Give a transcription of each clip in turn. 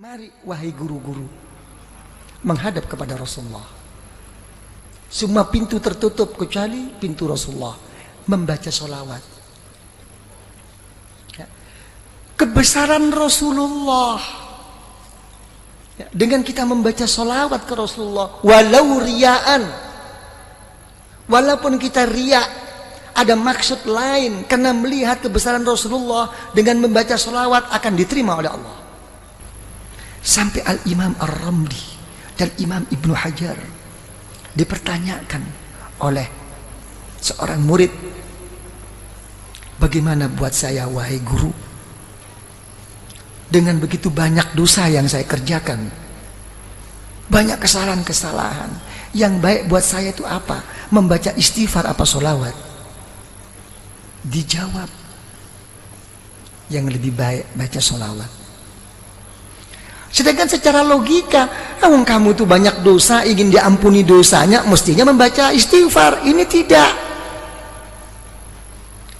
Mari wahai guru-guru menghadap kepada Rasulullah. Semua pintu tertutup kecuali pintu Rasulullah. Membaca sholawat. Kebesaran Rasulullah. Dengan kita membaca sholawat ke Rasulullah. Walau riaan. Walaupun kita riak. Ada maksud lain. Karena melihat kebesaran Rasulullah. Dengan membaca sholawat akan diterima oleh Allah. Sampai Al-Imam Ar-Ramli dan Imam Ibnu Hajar dipertanyakan oleh seorang murid, bagaimana buat saya wahai guru, dengan begitu banyak dosa yang saya kerjakan, banyak kesalahan-kesalahan, yang baik buat saya itu apa? Membaca istighfar apa sholawat? Dijawab, yang lebih baik baca sholawat. Sedangkan secara logika, kamu tuh banyak dosa, ingin diampuni dosanya, mestinya membaca istighfar. Ini tidak.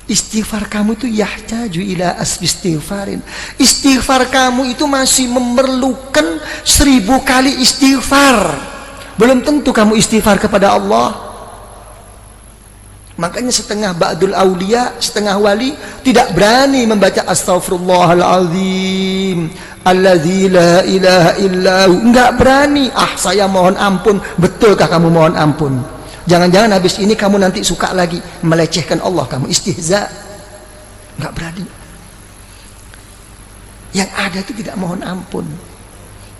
Istighfar kamu itu yahtaju ila asbi istighfarin. Istighfar kamu itu masih memerlukan 1000 kali istighfar. Belum tentu kamu istighfar kepada Allah. Makanya setengah ba'dul aulia, setengah wali tidak berani membaca astaghfirullahaladzim alladzi la ilaha illahu. Enggak berani. Saya mohon ampun. Betulkah kamu mohon ampun? Jangan-jangan habis ini kamu nanti suka lagi melecehkan Allah, kamu istihza. Enggak berani. Yang ada itu tidak mohon ampun,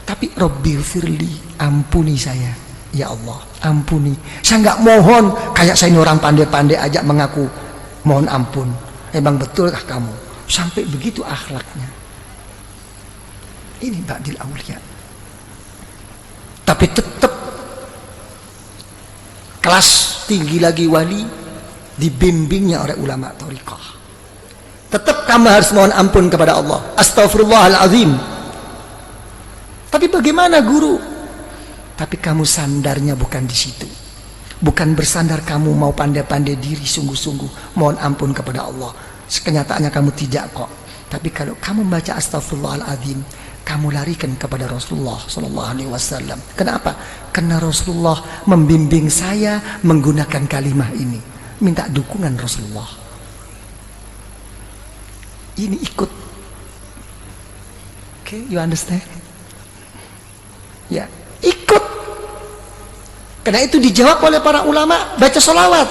tapi Rabbighfirli, ampuni saya ya Allah, ampuni. Saya enggak mohon kayak saya ini orang pandai-pandai aja mengaku mohon ampun. Emang betulkah kamu? Sampai begitu akhlaknya. Ini ba'dil aulia. Tapi tetap kelas tinggi lagi wali dibimbingnya oleh ulama thariqah. Tetap kamu harus mohon ampun kepada Allah. Astaghfirullahalazim. Tapi bagaimana guru? Tapi kamu sandarnya bukan di situ. Bukan bersandar kamu mau pandai-pandai diri sungguh-sungguh mohon ampun kepada Allah. Kenyataannya kamu tidak kok. Tapi kalau kamu baca astaghfirullahalazim, kamu larikan kepada Rasulullah sallallahu alaihi wasallam. Kenapa? Karena Rasulullah membimbing saya menggunakan kalimah ini. Minta dukungan Rasulullah. Ini ikut. Okay, you understand? Ya, ikut. Karena itu dijawab oleh para ulama, baca sholawat.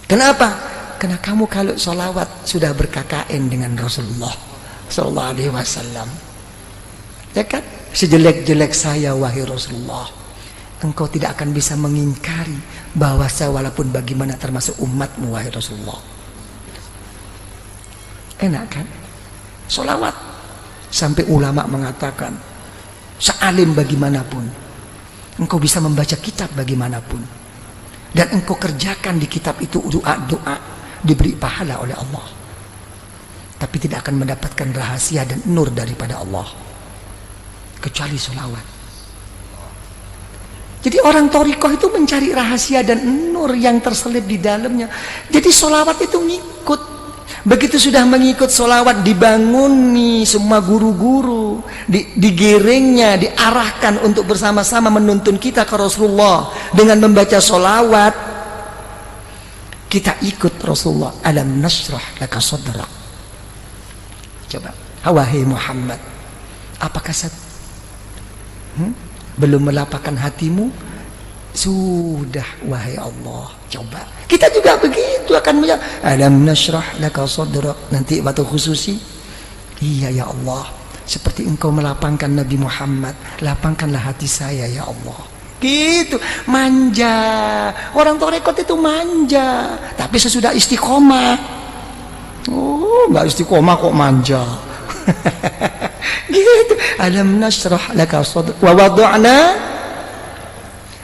Kenapa? Karena kamu kalau sholawat sudah berKKN dengan Rasulullah sallallahu alaihi wasallam. Ya kan? Sejelek-jelek saya wahai Rasulullah, engkau tidak akan bisa mengingkari bahwa saya walaupun bagaimana termasuk umatmu wahai Rasulullah. Enak kan? Sholawat. Sampai ulama mengatakan, sealim bagaimanapun, engkau bisa membaca kitab bagaimanapun, dan engkau kerjakan di kitab itu doa-doa, diberi pahala oleh Allah, tapi tidak akan mendapatkan rahasia dan nur daripada Allah kecuali sholawat. Jadi orang thariqah itu mencari rahasia dan nur yang terselip di dalamnya. Jadi sholawat itu ngikut. Begitu sudah mengikut sholawat, dibanguni semua guru-guru, digiringnya, diarahkan untuk bersama-sama menuntun kita ke Rasulullah dengan membaca sholawat. Kita ikut Rasulullah. Alam nashrah laka sadrak. Coba, wahai Muhammad, apakah saya belum melapangkan hatimu? Sudah wahai Allah. Coba kita juga begitu akan menjawab, alam nashrah laka sadrak. Nanti waktu khususi, iya ya Allah, seperti engkau melapangkan Nabi Muhammad, lapangkanlah hati saya ya Allah. Gitu, manja. Orang thariqat itu manja, tapi sesudah istiqomah, nggak istiqomah kok manja. Gitu. Alam nashrah laka sadrak wa wada'na.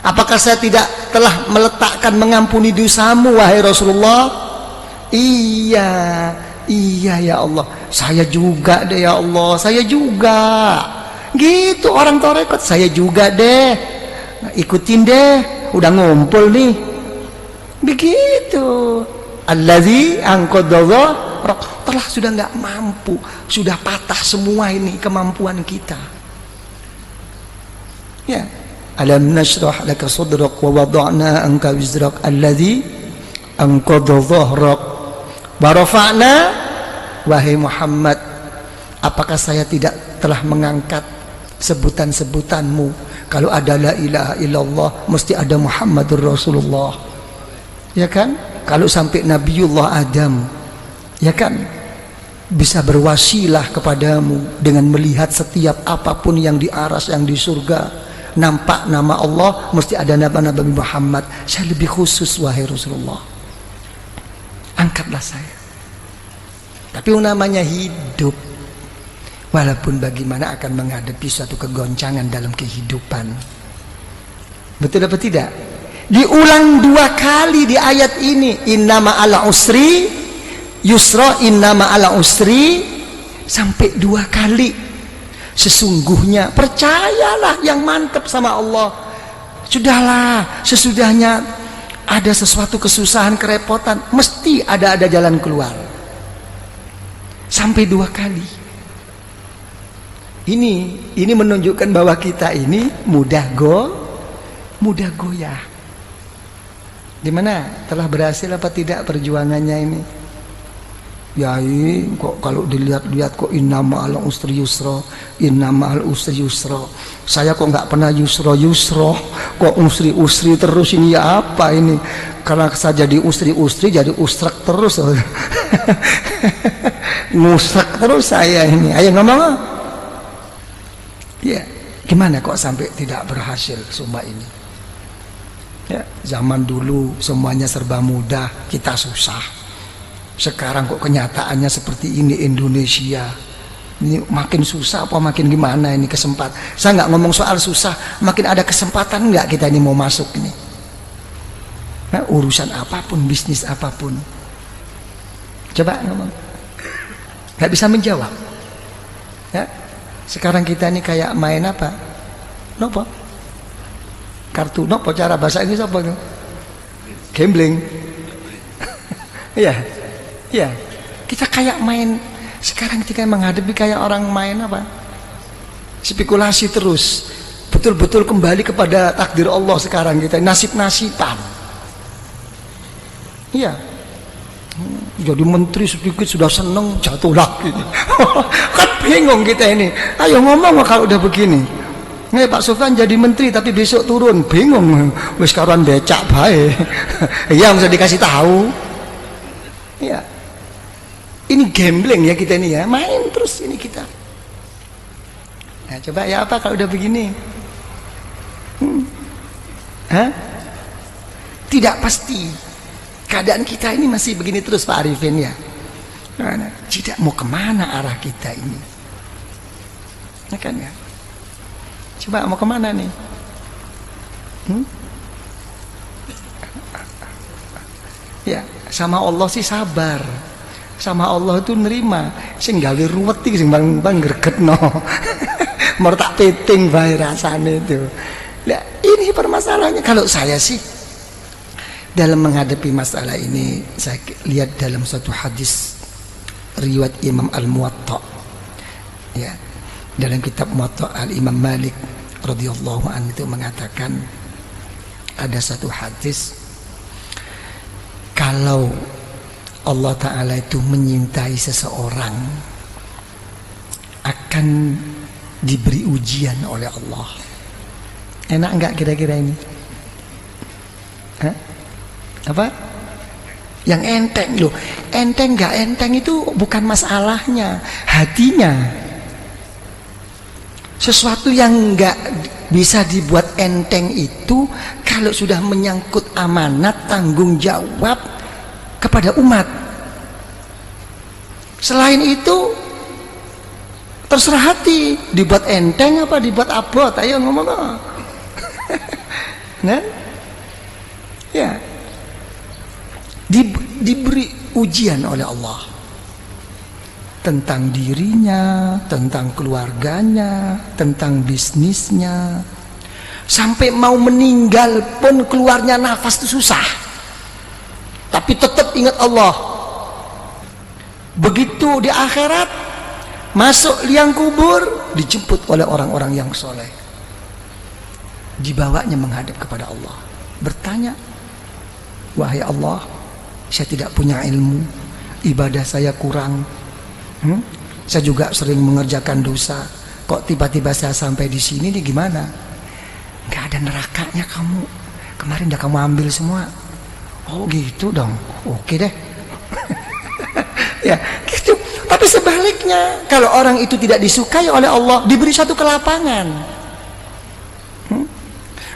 Apakah saya tidak telah meletakkan mengampuni dosamu wahai Rasulullah? Iya, iya ya Allah. Saya juga deh ya Allah, saya juga. Gitu orang thariqat, saya juga deh. Ikutin deh, udah ngumpul nih. Begitu. Allazi anqadha seolah-olah sudah nggak mampu, sudah patah semua ini kemampuan kita. Ya, alam nashrah laka sadrak wa wada'na anka wizrak alladhi anqadha dhahrak wa rafa'na. Wahai Muhammad, apakah saya tidak telah mengangkat sebutan-sebutanmu? Kalau ada la ilaha illallah mesti ada Muhammadur Rasulullah, ya kan? Kalau sampai Nabiullah Adam, ya kan, bisa berwasilah kepadamu dengan melihat setiap apapun yang di aras, yang di surga, nampak nama Allah, mesti ada nama Nabi Muhammad. Saya lebih khusus, wahai Rasulullah, angkatlah saya. Tapi namanya hidup, walaupun bagaimana akan menghadapi suatu kegoncangan dalam kehidupan. Betul apa tidak? Diulang 2 kali di ayat ini, innama ala usri yusra, innama ala usri, sampai 2 kali. Sesungguhnya, percayalah yang mantap sama Allah. Sudahlah, sesudahnya ada sesuatu kesusahan, kerepotan, mesti ada jalan keluar. Sampai 2 kali. Ini menunjukkan bahwa kita ini mudah goyah. Di mana telah berhasil apa tidak perjuangannya ini? Ya, kok kalau dilihat-lihat kok innama al usri yusra, innama al usri yusra. Saya kok nggak pernah yusra, kok usri terus ini, ya apa ini? Karena saya jadi usri jadi usrak terus. Ngusrak terus saya ini. Ayo ngomong. Ya, gimana kok sampai tidak berhasil semua ini? Ya, zaman dulu semuanya serba mudah, kita susah. Sekarang kok kenyataannya seperti ini Indonesia. Ini makin susah apa makin gimana ini kesempatan? Saya nggak ngomong soal susah, makin ada kesempatan nggak kita ini mau masuk ini? Nah, urusan apapun, bisnis apapun. Coba ngomong. Nggak bisa menjawab. Ya, sekarang kita ini kayak main apa? Nopo? Kartu nopo, cara bahasa Inggris apa itu? Gambling. Iya. Iya. Kita kayak main. Sekarang kita menghadapi kayak orang main apa? Spekulasi terus. Betul-betul kembali kepada takdir Allah sekarang kita. Nasib-nasiban. Iya. Jadi menteri sedikit sudah seneng, jatuh lagi. Kan bingung kita ini. Ayo ngomong kalau udah begini. Nih Pak Sofyan jadi menteri tapi besok turun, bingung. Wis karuan becak bae. Iya, bisa dikasih tahu. Iya. Ini gambling ya kita ini ya, main terus ini kita. Nah, coba ya apa kalau udah begini? Hah? Tidak pasti. Keadaan kita ini masih begini terus Pak Arifin ya. Nah, tidak mau kemana arah kita ini? Ya kan ya? Coba mau kemana nih? Ya, sama Allah sih sabar. Sama Allah itu nerima. Sing gawe ruwet iki sing bang gregetno. Mau tak peting bae rasane itu. Lah, ini permasalahannya. Kalau saya sih dalam menghadapi masalah ini, saya lihat dalam suatu hadis riwayat Imam Al-Muwatta, ya, dalam kitab Muwatta Al-Imam Malik radhiyallahu anhu itu mengatakan ada satu hadis, kalau Allah Ta'ala itu menyintai seseorang akan diberi ujian oleh Allah. Enak enggak kira-kira ini? Hah? Apa? Yang enteng loh. Enteng gak enteng itu bukan masalahnya, hatinya. Sesuatu yang gak bisa dibuat enteng itu kalau sudah menyangkut amanat, tanggung jawab kepada umat. Selain itu terserah hati, dibuat enteng apa dibuat abot. Ayo ngomong. Nah, ya, diberi ujian oleh Allah tentang dirinya, tentang keluarganya, tentang bisnisnya, sampai mau meninggal pun keluarnya nafas itu susah, tapi tetap ingat Allah. Begitu di akhirat, masuk liang kubur, dijemput oleh orang-orang yang soleh, dibawanya menghadap kepada Allah, bertanya, wahai Allah, saya tidak punya ilmu, ibadah saya kurang, saya juga sering mengerjakan dosa, kok tiba-tiba saya sampai di sini nih, gimana? Nggak ada nerakanya kamu, kemarin udah kamu ambil semua. Oh gitu dong, oke deh. Ya gitu. Tapi sebaliknya, kalau orang itu tidak disukai oleh Allah, diberi satu kelapangan,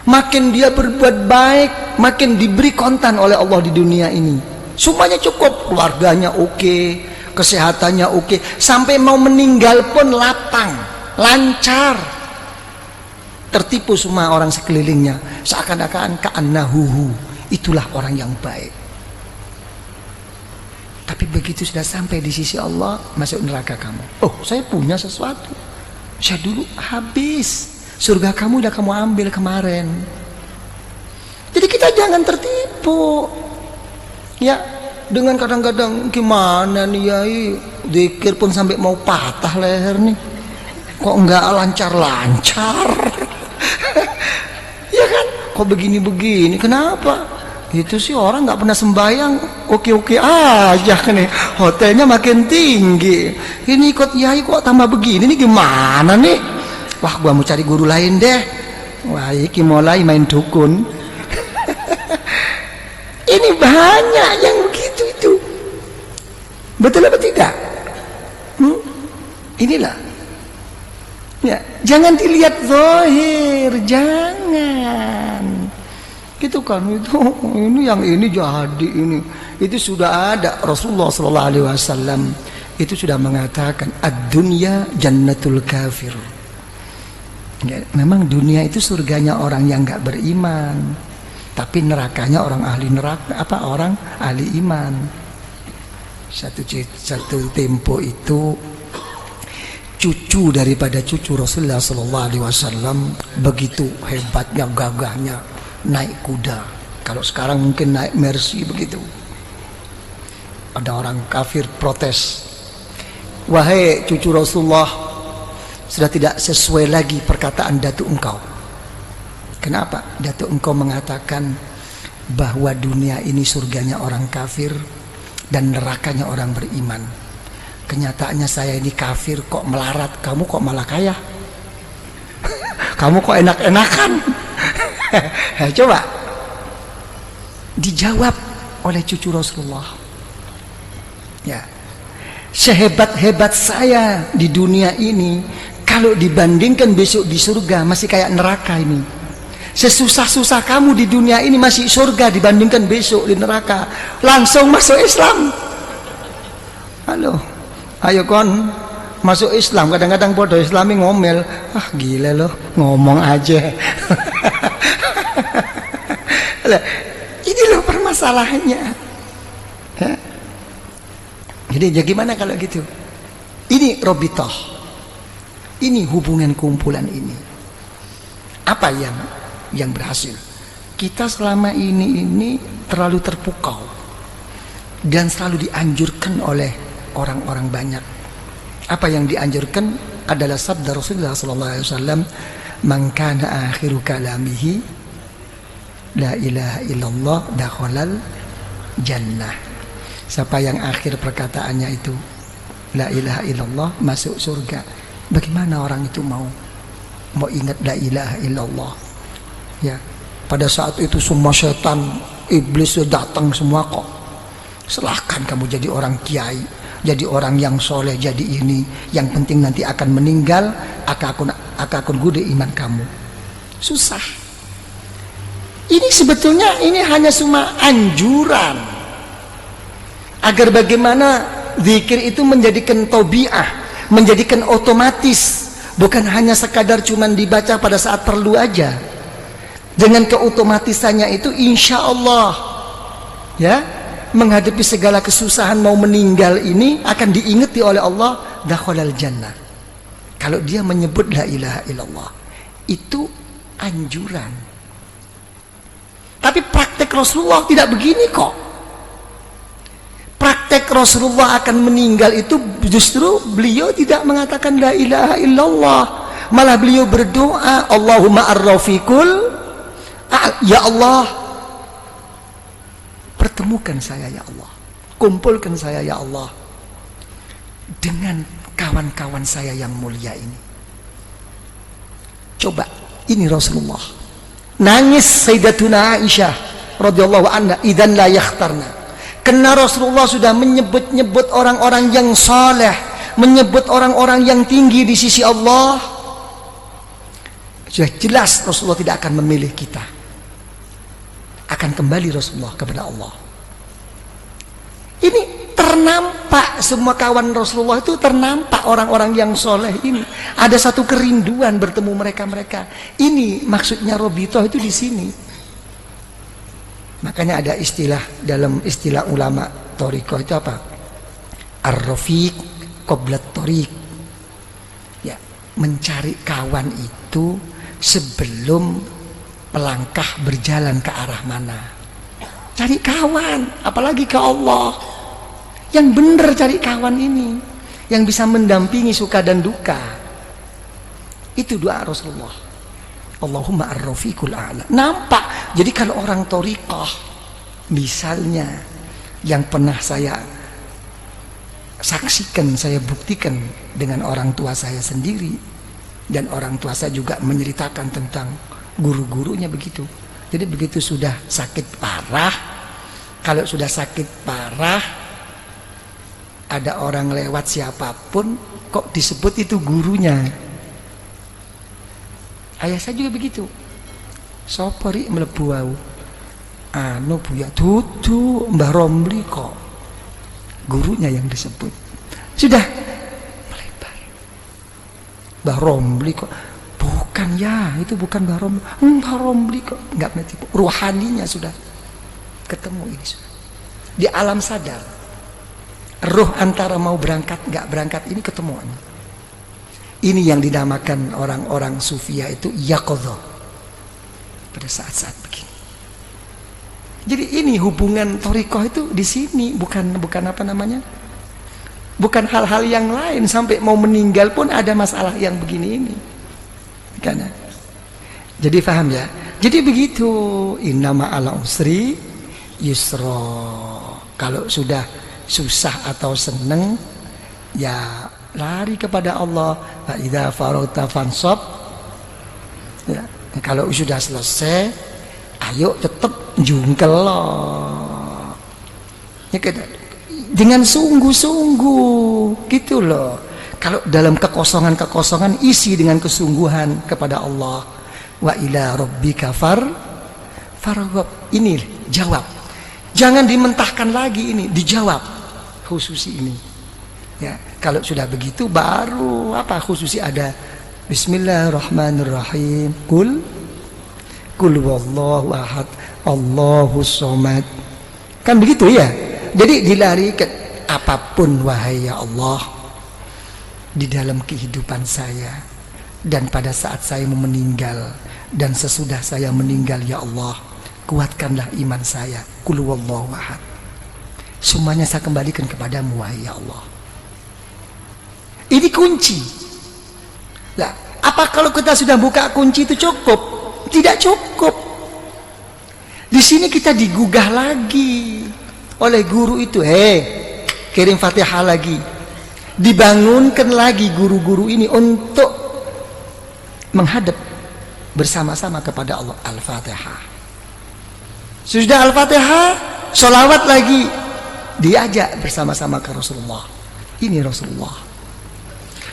makin dia berbuat baik, makin diberi kontan oleh Allah di dunia ini. Semuanya cukup, keluarganya oke, kesehatannya oke, sampai mau meninggal pun lapang, lancar. Tertipu semua orang sekelilingnya, seakan-akan ka'annahuhu, itulah orang yang baik. Tapi begitu sudah sampai di sisi Allah, masuk neraka kamu. Oh, saya punya sesuatu, saya dulu habis, surga kamu udah kamu ambil kemarin. Jadi kita jangan tertipu, ya, dengan kadang-kadang gimana nih ya, zikir pun sampai mau patah leher nih, kok enggak lancar-lancar. Ya kan, kok begini-begini, kenapa? Itu sih orang nggak pernah sembahyang, oke-oke aja nih, hotelnya makin tinggi, ini ikut yai kok tambah begini nih, gimana nih? Wah, gua mau cari guru lain deh. Wah, iki mulai main dukun. Ini banyak yang begitu itu. Betul apa tidak? Inilah. Ya, jangan dilihat zahir, jangan. Gitu kan, itu ini yang ini jadi ini. Itu sudah ada, Rasulullah sallallahu alaihi wasallam itu sudah mengatakan ad-dunya jannatul kafir. Ya, memang dunia itu surganya orang yang enggak beriman, tapi nerakanya orang ahli neraka, orang ahli iman. Satu tempo itu cucu daripada cucu Rasulullah sallallahu alaihi wasallam begitu hebatnya, gagahnya, naik kuda. Kalau sekarang mungkin naik Mercy begitu. Ada orang kafir protes, wahai cucu Rasulullah, sudah tidak sesuai lagi perkataan datuk engkau. Kenapa? Datuk engkau mengatakan bahwa dunia ini surganya orang kafir dan nerakanya orang beriman. Kenyataannya saya ini kafir kok melarat, kamu kok malah kaya. Kamu kok enak-enakan. Coba dijawab oleh cucu Rasulullah. Ya, sehebat-hebat saya di dunia ini, kalau dibandingkan besok di surga masih kayak neraka ini. Sesusah-susah kamu di dunia ini masih surga dibandingkan besok di neraka. Langsung masuk Islam. Halo, ayo kon masuk Islam. Kadang-kadang bodoh Islami ngomel, ah gila loh, ngomong aja. Ini loh permasalahannya. Ya. Jadi ya gimana kalau gitu? Ini robitoh, ini hubungan kumpulan ini. Apa yang berhasil? Kita selama ini terlalu terpukau dan selalu dianjurkan oleh orang-orang banyak. Apa yang dianjurkan adalah sabda Rasulullah SAW, man kana akhiru kalamihi la ilaha illallah dakhalal jannah. Siapa yang akhir perkataannya itu la ilaha illallah, masuk surga. Bagaimana orang itu mau ingat la ilaha illallah? Ya, pada saat itu semua setan, iblis datang semua kok. Silahkan kamu jadi orang kiai, jadi orang yang soleh, jadi ini. Yang penting nanti akan meninggal, akan gude iman kamu. Susah. Ini sebetulnya ini hanya cuma anjuran agar bagaimana zikir itu menjadikan tabiah, menjadikan otomatis, bukan hanya sekadar cuma dibaca pada saat perlu aja. Dengan keotomatisannya itu insya Allah, ya, menghadapi segala kesusahan mau meninggal ini akan diingati oleh Allah, dakhalal jannah. Kalau dia menyebut la ilaha illallah, itu anjuran. Tapi praktek Rasulullah tidak begini kok. praktek Rasulullah akan meninggal itu justru beliau tidak mengatakan la ilaha illallah, malah beliau berdoa Allahumma ar-rafiqul, ya Allah pertemukan saya ya Allah, kumpulkan saya ya Allah dengan kawan-kawan saya yang mulia ini. Coba, ini Rasulullah. Nangis Sayyidatuna Aisyah radhiyallahu anha, idzan la yakhtarna. Karena Rasulullah sudah menyebut-nyebut orang-orang yang saleh, menyebut orang-orang yang tinggi di sisi Allah. Sudah jelas Rasulullah tidak akan memilih kita. Akan kembali Rasulullah kepada Allah. Ini ternampak, semua kawan Rasulullah itu ternampak orang-orang yang soleh ini. Ada satu kerinduan bertemu mereka-mereka. Ini maksudnya Robitoh itu di sini. Makanya ada istilah, dalam istilah ulama Thariqah itu apa? Ar-rafiq qablat thariq. Ya, mencari kawan itu sebelum melangkah berjalan ke arah mana. Cari kawan, apalagi ke Allah. Yang benar cari kawan ini, yang bisa mendampingi suka dan duka. Itu doa Rasulullah. Allahumma ar-rafiqul a'la. Nampak. Jadi kalau orang thariqah, misalnya yang pernah saya saksikan, saya buktikan dengan orang tua saya sendiri, dan orang tua saya juga menceritakan tentang guru-gurunya begitu. Jadi begitu sudah sakit parah, kalau sudah sakit parah, ada orang lewat siapapun kok disebut itu gurunya. Ayah saya juga begitu. Sopori mlebu wau. Anu Buya tutu Mbah Romli kok. Gurunya yang disebut. Sudah melebar. Mbah Romli kok. Bukan ya, itu bukan Mbah Romli. Mbah Romli kok. Enggak ngerti. Ruhaninya sudah ketemu ini sudah. Di alam sadar. Ruh antara mau berangkat enggak berangkat ini ketemuan. Ini yang dinamakan orang-orang sufia itu yaqadhah. Pada saat-saat begini. Jadi ini hubungan thariqah itu di sini, bukan apa namanya? Bukan hal-hal yang lain, sampai mau meninggal pun ada masalah yang begini ini. Karena jadi paham ya? Jadi begitu, innama ala usri yusra. Kalau sudah susah atau seneng, ya lari kepada Allah. Fa idza faragta fansab. Ya, kalau sudah selesai, ayo tetap jungkel loh. Ya, dengan sungguh-sungguh gitu loh. Kalau dalam kekosongan isi dengan kesungguhan kepada Allah. Wa ila rabbika farghab. Ini jawab. Jangan dimentahkan lagi ini, dijawab khususi ini. Ya, kalau sudah begitu baru apa khususi ada Bismillahirrahmanirrahim. Kul wallahu ahad, Allahus somad. Kan begitu ya. Jadi dilari ke apapun wahai ya Allah di dalam kehidupan saya dan pada saat saya mau meninggal dan sesudah saya meninggal ya Allah, kuatkanlah iman saya. Kul wallahu ahad. Semuanya saya kembalikan kepadamu wahai ya Allah. Ini kunci. Lah, apa kalau kita sudah buka kunci itu cukup? Tidak cukup. Di sini kita digugah lagi oleh guru itu. Kirim Fatihah lagi. Dibangunkan lagi guru-guru ini untuk menghadap bersama-sama kepada Allah. Al-Fatihah. Sudah Al-Fatihah, sholawat lagi. Diajak bersama-sama ke Rasulullah. Ini Rasulullah.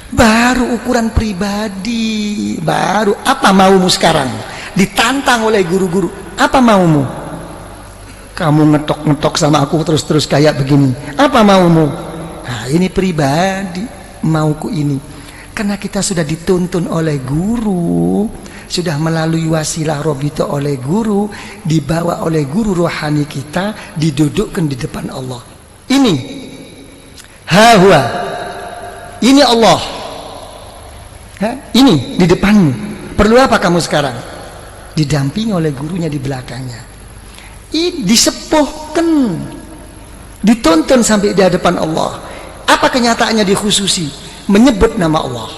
Baru ukuran pribadi. Baru apa maumu sekarang? Ditantang oleh guru-guru. Apa maumu? Kamu ngetok-ngetok sama aku terus-terus kayak begini. Apa maumu? Nah, ini pribadi. Mauku ini. Karena kita sudah dituntun oleh guru, sudah melalui wasilah robito oleh guru, dibawa oleh guru rohani kita, didudukkan di depan Allah. Ini hawa. Ini Allah. Ini di depanmu. Perlu apa kamu sekarang? Didampingi oleh gurunya di belakangnya. Ini disepuhkan. Ditonton sampai di hadapan Allah. Apa kenyataannya dikhususi? Menyebut nama Allah.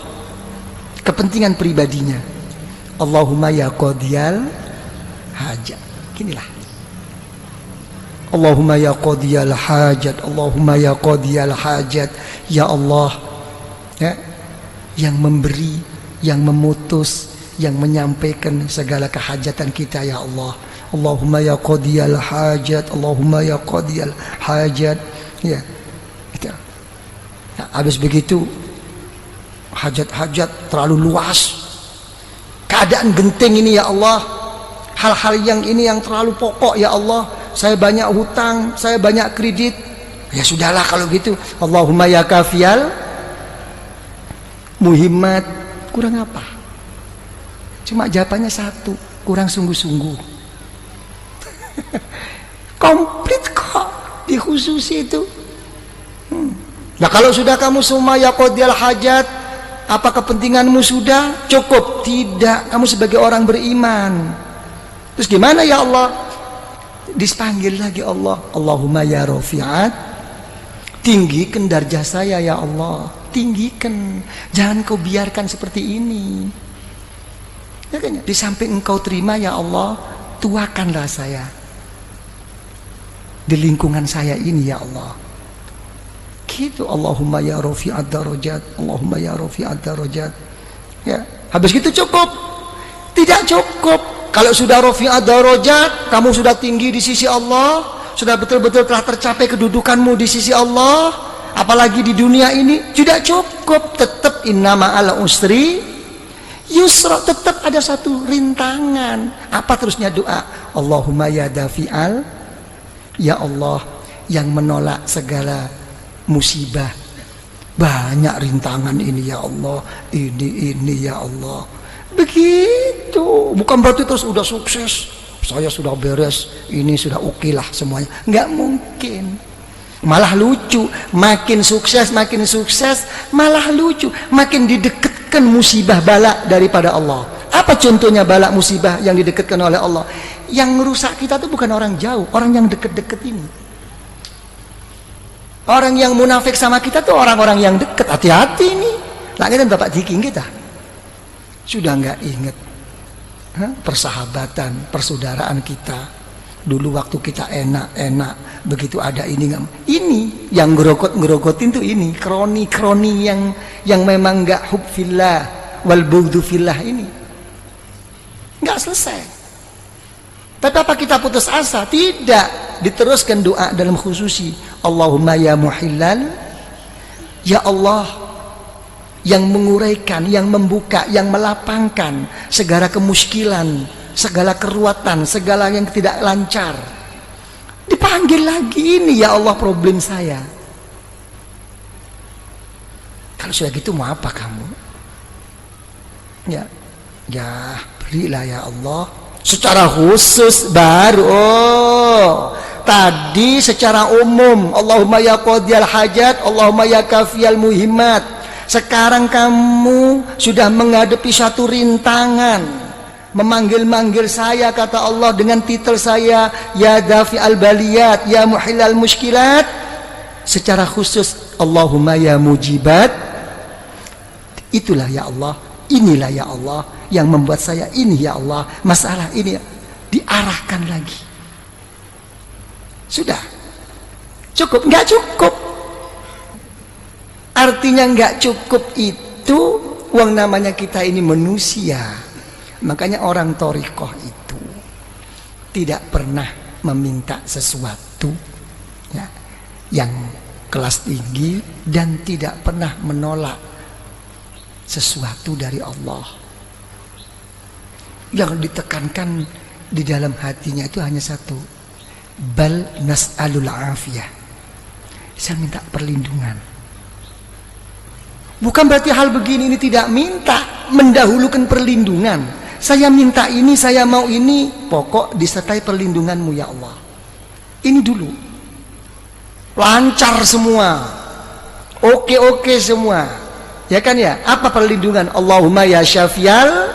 Kepentingan pribadinya. Allahumma ya qadiyal hajat. Ginilah. Allahumma ya qadiyal hajat. Allahumma ya qadiyal hajat. Ya Allah, ya, yang memberi, yang memutus, yang menyampaikan segala kehajatan kita, ya Allah. Allahumma ya qadiyal hajat. Allahumma ya qadiyal hajat. Ya. Gitu. Nah, habis begitu hajat-hajat terlalu luas. Keadaan genting ini, ya Allah. Hal-hal yang ini yang terlalu pokok, ya Allah. Saya banyak hutang, saya banyak kredit. Ya sudahlah kalau gitu. Allahumma ya kafiyal muhimmat. Kurang apa? Cuma jawabannya satu, kurang sungguh-sungguh. Komplit kok dikhususi itu. Nah kalau sudah kamu semua ya qadiyal hajat, apa kepentinganmu sudah cukup? Tidak, kamu sebagai orang beriman. Terus gimana ya Allah? Dipanggil lagi Allah. Allahumma ya rafi'at, tinggikan darjah saya ya Allah. Tinggikan, jangan kau biarkan seperti ini. Ya kan? Di samping engkau terima ya Allah, tuakanlah saya di lingkungan saya ini ya Allah. Gitu. Allahumma ya rafi'ad darajat. Allahumma ya rafi'ad darajat. Ya, habis gitu cukup? Tidak cukup. Kalau sudah rafi'ad darajat, kamu sudah tinggi di sisi Allah, sudah betul-betul telah tercapai kedudukanmu di sisi Allah, apalagi di dunia ini, tidak cukup. Tetap innama ala usri yusra, tetap ada satu rintangan. Apa terusnya doa? Allahumma ya dafi'al, ya Allah yang menolak segala musibah. Banyak rintangan ini ya Allah, ini ya Allah. Begitu. Bukan berarti terus udah sukses, saya sudah beres, ini sudah oke lah semuanya. Nggak mungkin. Malah lucu, makin sukses malah lucu, makin didekatkan musibah bala daripada Allah. Apa contohnya bala musibah yang didekatkan oleh Allah? Yang merusak kita itu bukan orang jauh, orang yang deket-deket ini. Orang yang munafik sama kita tuh orang-orang yang dekat. Hati-hati nih. Langit dan Bapak Diking kita sudah nggak ingat persahabatan, persaudaraan kita. Dulu waktu kita enak-enak, begitu ada ini nggak? Ini yang ngerogotin tuh ini kroni-kroni yang memang nggak hub fillah wal bughdu fillah ini nggak selesai. Tapi apa kita putus asa? Tidak, diteruskan doa dalam khususi. Allahumma ya muhillal, ya Allah yang menguraikan, yang membuka, yang melapangkan segala kemuskilan, segala keruatan, segala yang tidak lancar. Dipanggil lagi, ini ya Allah problem saya. Kalau sudah gitu mau apa kamu? Ya berilah ya Allah. Secara khusus baru. Tadi secara umum, Allahumma ya qadiyal hajat, Allahumma ya kafiyal muhimmat. Sekarang kamu sudah menghadapi satu rintangan, memanggil-manggil saya, kata Allah dengan titel saya, ya dafi al baliyat, ya muhilal muskilat. Secara khusus, Allahumma ya mujibat. Itulah ya Allah, inilah ya Allah yang membuat saya ini ya Allah, masalah ini diarahkan lagi. Sudah cukup? Nggak cukup. Artinya nggak cukup itu uang, namanya kita ini manusia. Makanya orang thariqah itu tidak pernah meminta sesuatu ya, yang kelas tinggi, dan tidak pernah menolak sesuatu dari Allah. Yang ditekankan di dalam hatinya itu hanya satu, bal nas'alul afiyah, saya minta perlindungan. Bukan berarti hal begini ini tidak minta, mendahulukan perlindungan. Saya minta ini, saya mau ini, pokok disertai perlindunganmu ya Allah. Ini dulu lancar semua, oke semua, ya kan ya. Apa perlindungan? Allahumma ya syafial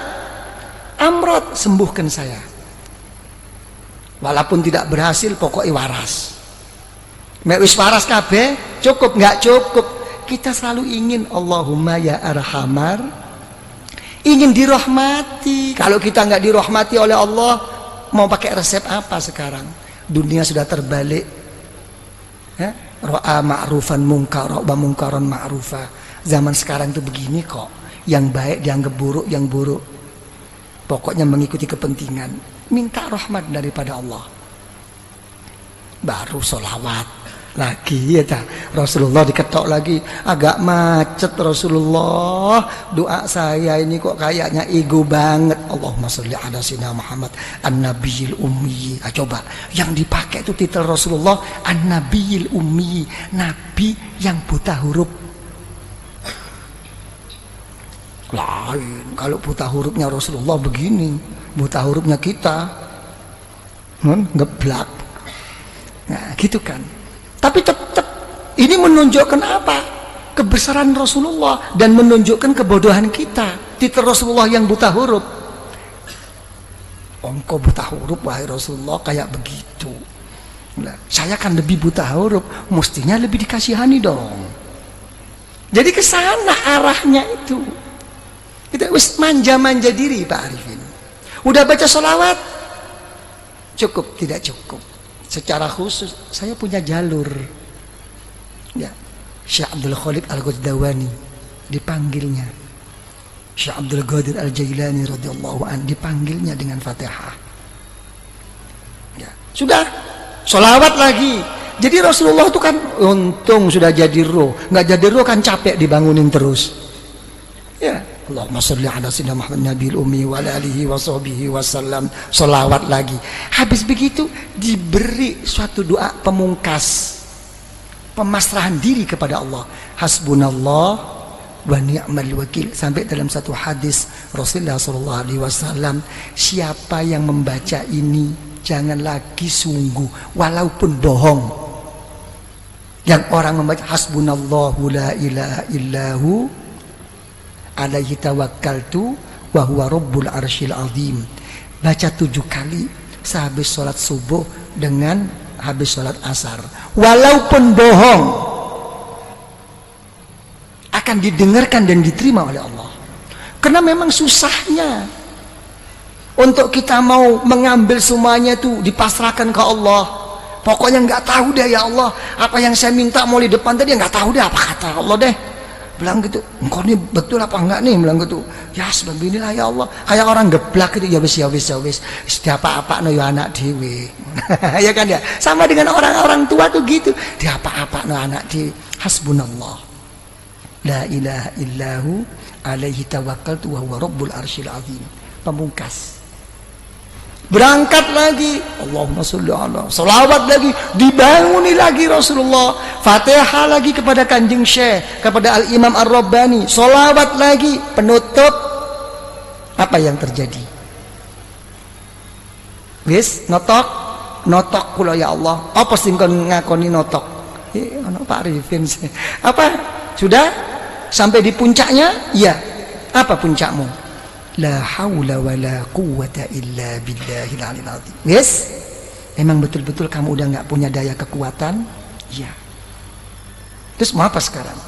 amrod, sembuhkan saya. Walaupun tidak berhasil, pokoknya waras. Mek wis waras kabeh, cukup nggak cukup. Kita selalu ingin Allahumma ya arhamar, ingin dirahmati. Kalau kita nggak dirahmati oleh Allah, mau pakai resep apa sekarang? Dunia sudah terbalik. Ya? Ra'a ma'rufan munkar, wa munkaran ma'rufa. Zaman sekarang itu begini kok. Yang baik dianggap buruk, yang buruk pokoknya mengikuti kepentingan. Minta rahmat daripada Allah. Baru sholawat lagi ya Rasulullah diketok lagi, agak macet Rasulullah, doa saya ini kok kayaknya ego banget. Allahumma sholli ala sayyidina Muhammad an-nabiyil ummi. Coba yang dipakai itu titel Rasulullah an-nabiyil ummi, nabi yang buta huruf. Lain kalau buta hurufnya Rasulullah begini, buta hurufnya kita ngeblak. Nah gitu kan. Tapi tetap ini menunjukkan apa? Kebesaran Rasulullah dan menunjukkan kebodohan kita. Titel Rasulullah yang buta huruf. Engkau buta huruf wahai Rasulullah kayak begitu. Nah, saya kan lebih buta huruf, mestinya lebih dikasihani dong. Jadi ke sana arahnya itu. Kita wis manja-manja diri Pak Arifin. Udah baca sholawat? Cukup, tidak cukup. Secara khusus saya punya jalur ya, Syekh Abdul Khaliq Al-Ghazdawani dipanggilnya, Syekh Abdul Qadir Al-Jailani radhiyallahu an dipanggilnya dengan Fatihah ya. Sudah sholawat lagi. Jadi Rasulullah itu kan untung sudah jadi roh, nggak jadi roh kan capek dibangunin terus ya. Allahumma sholli ala sayyidina Muhammad nabiyil ummi wa ala alihi wa sahbihi wasallam. Sholawat lagi. Habis begitu diberi suatu doa pemungkas, pemasrahan diri kepada Allah. Hasbunallah wa ni'mal wakil. Sampai dalam satu hadis Rasulullah sallallahu alaihi wasallam, siapa yang membaca ini jangan lagi sungguh walaupun bohong. Yang orang membaca hasbunallahu la ilaha illahu alaihi tawakkaltu wa huwa rabbul arsyil azim. Baca 7 kali sehabis sholat subuh dengan habis sholat asar. Walaupun bohong akan didengarkan dan diterima oleh Allah. Karena memang susahnya untuk kita mau mengambil semuanya itu dipasrahkan ke Allah. Pokoknya nggak tahu deh ya Allah, apa yang saya minta mau di depan tadi nggak tahu deh apa kata Allah deh. Bilang gitu, engkau ini betul apa enggak nih? Bilang gitu, ya sebeginilah ya Allah. Kayak orang geblak gitu, ya wis. Setiap apa no ya anak dewi, ya kan ya. Sama dengan orang-orang tua tuh gitu, dia apa no anak dewi. Hasbunallah, la ilaha illahu, alaihi tawakkaltu wa huwa rabbul arsyil azim. Pemungkas. Berangkat lagi, Allahumma sholli ala, salawat lagi, dibanguni lagi Rasulullah, Fatihah lagi kepada Kanjeng Syekh, kepada Al-Imam Ar-Rabbani, salawat lagi, penutup. Apa yang terjadi? Wis notok kula ya Allah. Apa sing kon ngakoni notok? Ono Pak Arifin. Apa? Sudah sampai di puncaknya? Iya. Apa puncakmu? La haula wa la quwwata illa billahil aliyil azim. Yes? Memang betul-betul kamu udah nggak punya daya kekuatan? Iya. Terus mau apa sekarang?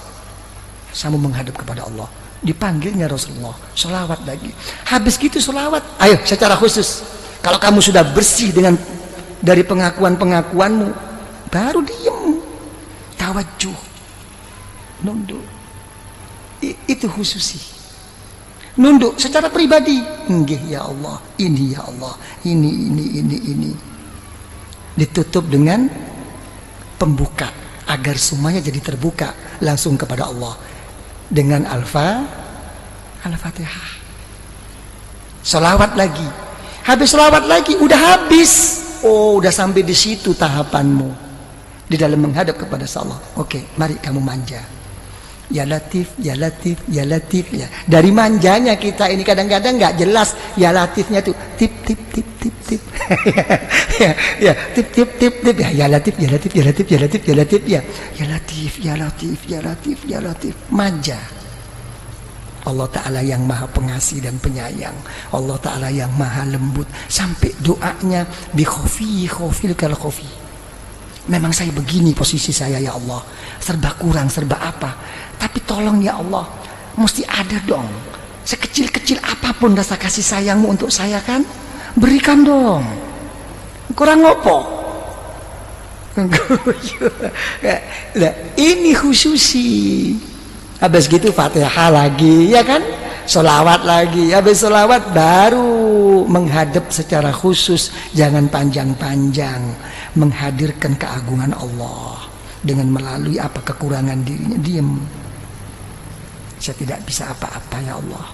Kamu menghadap kepada Allah. Dipanggilnya Rasulullah, sholawat lagi. Habis gitu sholawat, ayo secara khusus. Kalau kamu sudah bersih dengan dari pengakuan-pengakuanmu, baru diem, tawajuh, nunduk. Itu khususi. Nunduk secara pribadi, nggih ya Allah, ini ya Allah, ini. Ditutup dengan pembuka agar semuanya jadi terbuka langsung kepada Allah dengan Al-Fatihah. Sholawat lagi, habis sholawat lagi, udah habis. Oh, udah sampai di situ tahapanmu di dalam menghadap kepada Allah. Oke, mari kamu manja. Ya Latif, ya Latif, ya Latif ya. Dari manjanya kita ini kadang-kadang nggak jelas ya Latifnya tuh tip. ya tip ya. Ya Latif, ya Latif, ya Latif, ya Latif, ya Latif ya. Ya Latif, ya Latif, ya Latif, ya Latif. Manja. Allah Ta'ala yang maha pengasih dan penyayang. Allah Ta'ala yang maha lembut. Sampai doanya bi khofil kal khofi. memang saya begini posisi saya ya Allah, serba kurang, serba apa, tapi tolong ya Allah, mesti ada dong, sekecil-kecil apapun rasa kasih sayangmu untuk saya kan, berikan dong, kurang ngopo. Nah, ini khususi. Habis gitu Fatihah lagi, ya kan? Sholawat lagi. Habis sholawat baru menghadap secara khusus, jangan panjang-panjang, menghadirkan keagungan Allah dengan melalui apa kekurangan dirinya. Diam. Saya tidak bisa apa-apa ya Allah.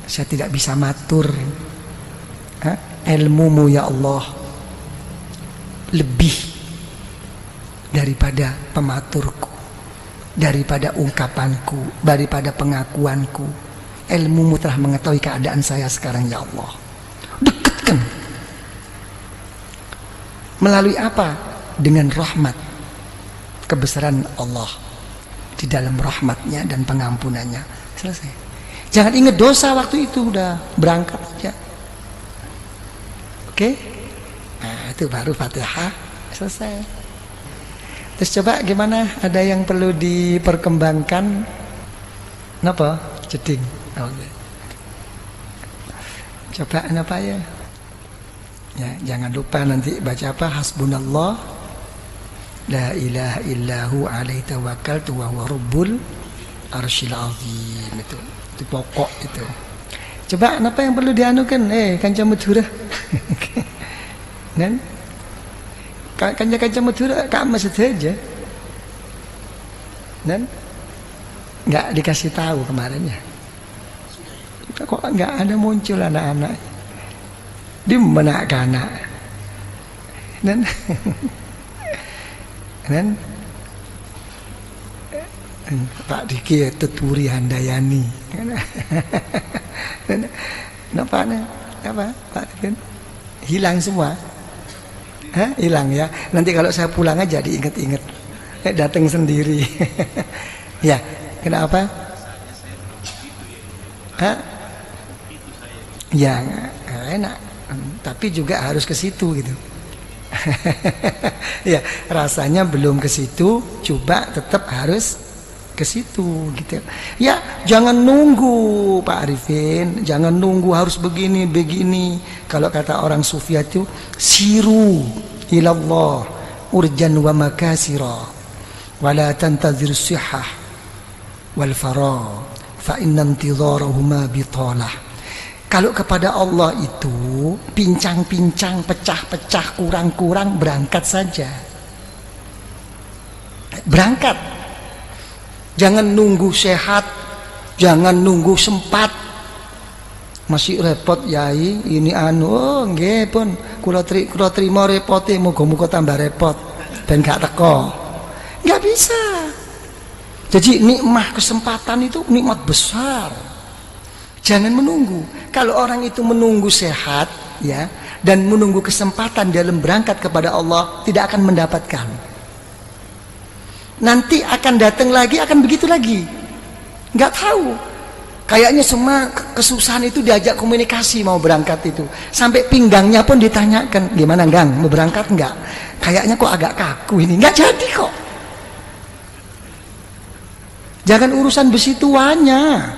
Saya tidak bisa matur. Ilmumu ya Allah lebih daripada pematurku, daripada ungkapanku, daripada pengakuanku. Ilmumu telah mengetahui keadaan saya sekarang ya Allah. Dekatkan. Melalui apa? Dengan rahmat, kebesaran Allah di dalam rahmatnya dan pengampunannya. Selesai. Jangan ingat dosa waktu itu, udah berangkat aja. Oke? Nah, itu baru Fatihah selesai. Terus coba gimana? Ada yang perlu diperkembangkan? Napa? Jeding. Okay. Coba apa ya? Ya, jangan lupa nanti baca apa? Hasbunallah la ilaha illahu alaihi tawakkaltu wa huwa rabbul arsyil azim. Itu pokok itu. Coba apa yang perlu dianukan? Kanca Madura. Kan? Kanca Madura kamu saja. Dan nggak dikasih tahu kemarin ya. Kok nggak ada muncul anak-anak di mana anak dan Pak Diki Tuturi Handayani. Apa Pak Diki hilang semua. Hilang ya. Nanti kalau saya pulang aja diinget-inget. Datang sendiri. Ya, kenapa? Ya, enak. Tapi juga harus ke situ gitu. Ya, rasanya belum ke situ, coba tetap harus ke situ gitu. Ya, jangan nunggu Pak Arifin, jangan nunggu harus begini. Kalau kata orang sufi itu siru ilallah urjan wa makasira wala tantazir sihah wal farah fa inna intidharahuma bitalah. Kalau kepada Allah itu pincang-pincang, pecah-pecah, kurang-kurang, berangkat saja. Berangkat. Jangan nunggu sehat, jangan nunggu sempat. Masih repot yai, ini nggih pun kula trima repote, muga-muga tambah repot ben gak teko. Enggak bisa. Jadi nikmat kesempatan itu nikmat besar. Jangan menunggu. Kalau orang itu menunggu sehat ya dan menunggu kesempatan dalam berangkat kepada Allah, tidak akan mendapatkan. Nanti akan datang lagi, akan begitu lagi. Nggak tahu. Kayaknya semua kesusahan itu diajak komunikasi mau berangkat itu. Sampai pinggangnya pun ditanyakan, gimana Gang, mau berangkat nggak? Kayaknya kok agak kaku ini. Nggak jadi kok. Jangan urusan besi tuanya.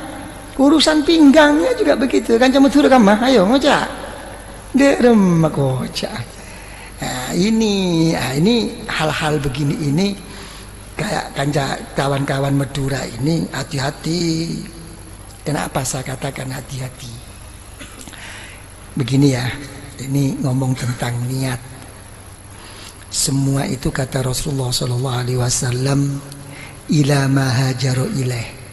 Urusan pinggangnya juga begitu. Kan cuma turun kamah, ayo ngocak. Derem ngocak. Nah, ini hal-hal begini ini kayak kawan-kawan Madura ini hati-hati. Kenapa saya katakan hati-hati? Begini ya, ini ngomong tentang niat. Semua itu kata Rasulullah SAW, ila ma hajaru ilaih.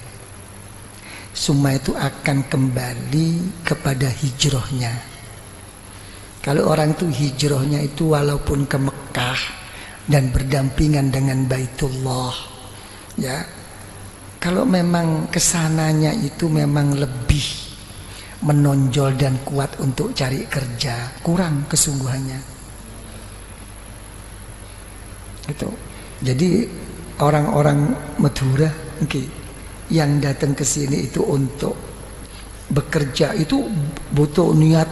Semua itu akan kembali kepada hijrahnya. Kalau orang itu hijrahnya itu walaupun ke Mekah dan berdampingan dengan Baitullah, ya, kalau memang kesananya itu memang lebih menonjol dan kuat untuk cari kerja, kurang kesungguhannya. Itu. Jadi orang-orang Madura, yang datang ke sini itu untuk bekerja itu butuh niat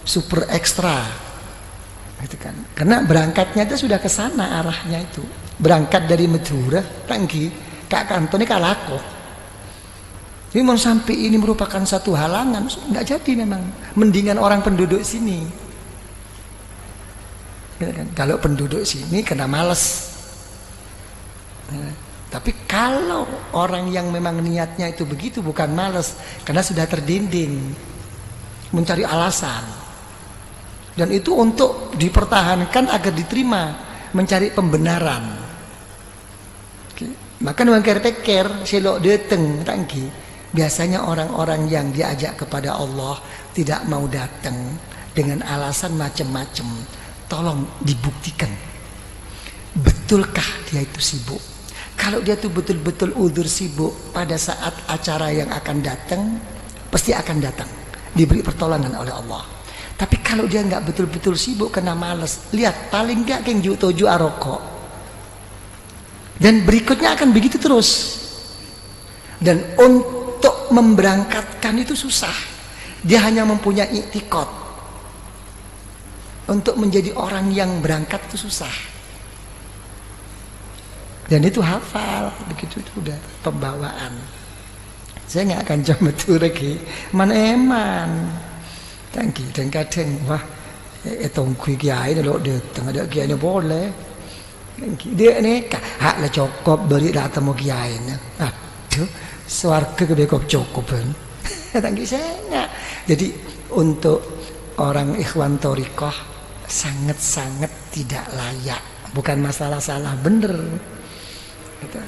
super ekstra. gitu kan. Karena berangkatnya itu sudah ke sana arahnya itu. Berangkat dari Madura, Tangki, Kak Kantone Kalako. Jadi mau sampai ini merupakan satu halangan, nggak jadi memang. Mendingan orang penduduk sini. Gitu kan. Kalau penduduk sini kena males. Ya. Tapi kalau orang yang memang niatnya itu begitu bukan males, karena sudah terdinding, mencari alasan. Dan itu untuk dipertahankan agar diterima, mencari pembenaran. Oke. Maka dengan pikir selok dateng tangki. Biasanya orang-orang yang diajak kepada Allah tidak mau datang dengan alasan macam-macam. Tolong dibuktikan. Betulkah dia itu sibuk? Kalau dia itu betul-betul udzur sibuk pada saat acara yang akan datang, pasti akan datang. Diberi pertolongan oleh Allah. Tapi kalau dia nggak betul-betul sibuk kena males, lihat paling nggak kengju toju aroko. Dan berikutnya akan begitu terus. Dan untuk memberangkatkan itu susah. Dia hanya mempunyai i'tikad. Untuk menjadi orang yang berangkat itu susah. Dan itu hafal, begitu itu udah pembawaan. Saya nggak akan coba tuh lagi, eman. Tangki dan kadang wah tongkui kiai ni lo datang ada kiai ni boleh dia ni hak lah cukup beri datang mau kiai ni aduh swarga kebekop cukup kan tangki saya enggak. Jadi untuk orang ikhwan thariqah sangat-sangat tidak layak, bukan masalah salah bener gitu.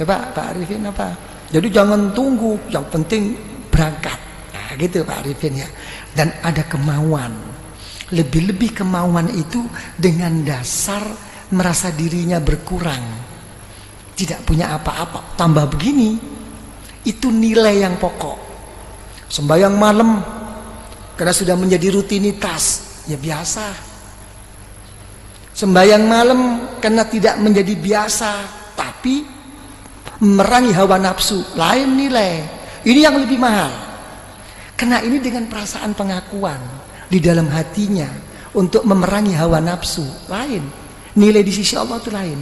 Coba Pak Arifin apa, jadi jangan tunggu, yang penting berangkat. Nah, gitu Pak Arifin ya. Dan ada kemauan, lebih-lebih kemauan itu dengan dasar merasa dirinya berkurang, tidak punya apa-apa, tambah begini, itu nilai yang pokok. Sembahyang malam karena sudah menjadi rutinitas, ya biasa. Sembahyang malam karena tidak menjadi biasa, tapi memerangi hawa nafsu, lain nilai. Ini yang lebih mahal. Karena ini dengan perasaan pengakuan di dalam hatinya untuk memerangi hawa nafsu, lain. Nilai di sisi Allah itu lain.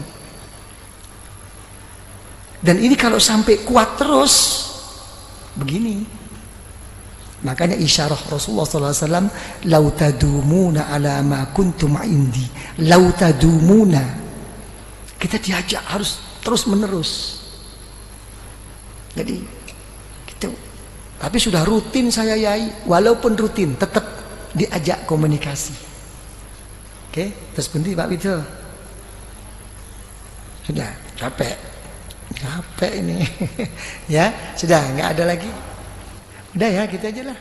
Dan ini kalau sampai kuat terus begini. Makanya isyarah Rasulullah SAW, "Lau tadumuna ala ma kuntum indi." Lau tadumuna. Kita diajak harus terus menerus. Jadi gitu. Tapi sudah rutin saya yai, walaupun rutin tetap diajak komunikasi. Oke, terus berhenti Pak Wido. Sudah capek ini. Ya sudah nggak ada lagi. Udah ya gitu aja lah.